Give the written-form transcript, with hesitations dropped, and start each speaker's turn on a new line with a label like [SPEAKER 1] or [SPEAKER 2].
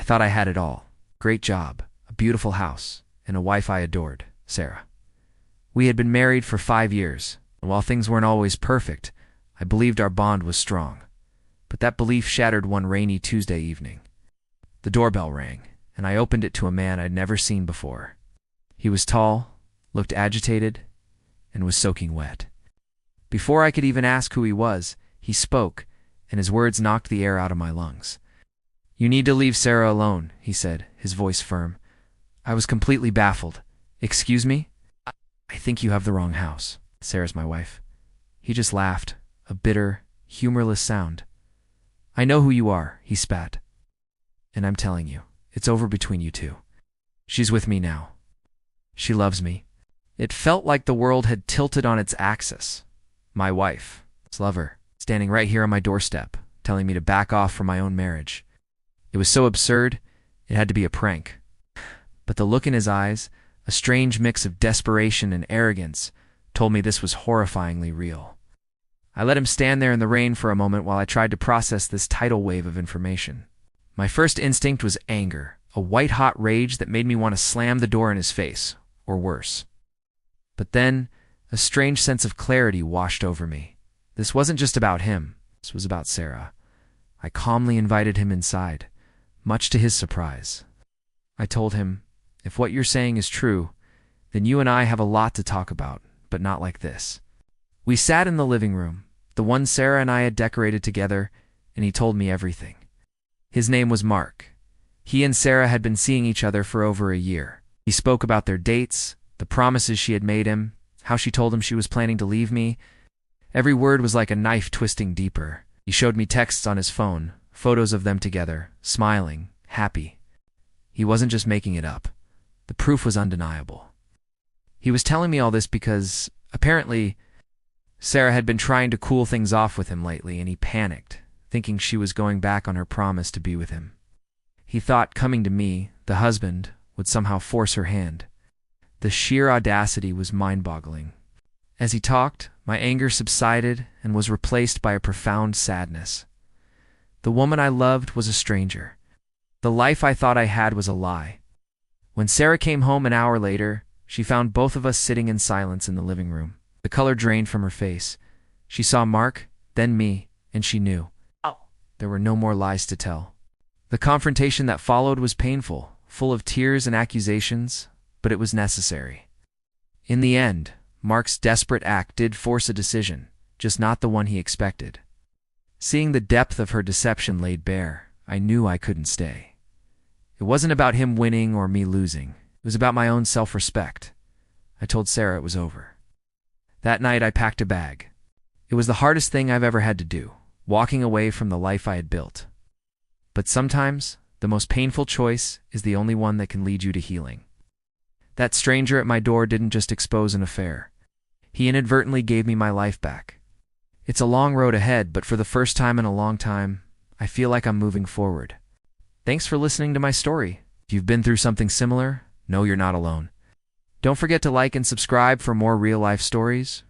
[SPEAKER 1] thought I had it all. Great job, a beautiful house, and a wife I adored, Sarah. We had been married for 5 years, and while things weren't always perfect, I believed our bond was strong. But that belief shattered one rainy Tuesday evening. The doorbell rang, and I opened it to a man I'd never seen before. He was tall, looked agitated, and was soaking wet. Before I could even ask who he was, he spoke, and his words knocked the air out of my lungs. "You need to leave Sarah alone," he said, his voice firm. I was completely baffled. "Excuse me? I think you have the wrong house. Sarah's my wife." He just laughed, a bitter, humorless sound. "I know who you are," he spat. "And I'm telling you, it's over between you two. She's with me now. She loves me." It felt like the world had tilted on its axis. My wife, his lover, standing right here on my doorstep, telling me to back off from my own marriage. It was so absurd, it had to be a prank. But the look in his eyes, a strange mix of desperation and arrogance, told me this was horrifyingly real. I let him stand there in the rain for a moment while I tried to process this tidal wave of information. My first instinct was anger, a white-hot rage that made me want to slam the door in his face, or worse. But then, a strange sense of clarity washed over me. This wasn't just about him. This was about Sarah. I calmly invited him inside, much to his surprise. I told him, "If what you're saying is true, then you and I have a lot to talk about, but not like this." We sat in the living room, the one Sarah and I had decorated together, and he told me everything. His name was Mark. He and Sarah had been seeing each other for over a year. He spoke about their dates, the promises she had made him, how she told him she was planning to leave me. Every word was like a knife twisting deeper. He showed me texts on his phone, photos of them together, smiling, happy. He wasn't just making it up. The proof was undeniable. He was telling me all this because, apparently, Sarah had been trying to cool things off with him lately, and he panicked, thinking she was going back on her promise to be with him. He thought coming to me, the husband, would somehow force her hand. The sheer audacity was mind-boggling. As he talked, my anger subsided and was replaced by a profound sadness. The woman I loved was a stranger. The life I thought I had was a lie. When Sarah came home an hour later, she found both of us sitting in silence in the living room. The color drained from her face. She saw Mark, then me, and she knew. There were no more lies to tell. The confrontation that followed was painful, full of tears and accusations, but it was necessary. In the end, Mark's desperate act did force a decision, just not the one he expected. Seeing the depth of her deception laid bare, I knew I couldn't stay. It wasn't about him winning or me losing. It was about my own self-respect. I told Sarah it was over. That night I packed a bag. It was the hardest thing I've ever had to do, walking away from the life I had built. But sometimes, the most painful choice is the only one that can lead you to healing. That stranger at my door didn't just expose an affair. He inadvertently gave me my life back. It's a long road ahead, but for the first time in a long time, I feel like I'm moving forward. Thanks for listening to my story. If you've been through something similar, know you're not alone. Don't forget to like and subscribe for more real-life stories.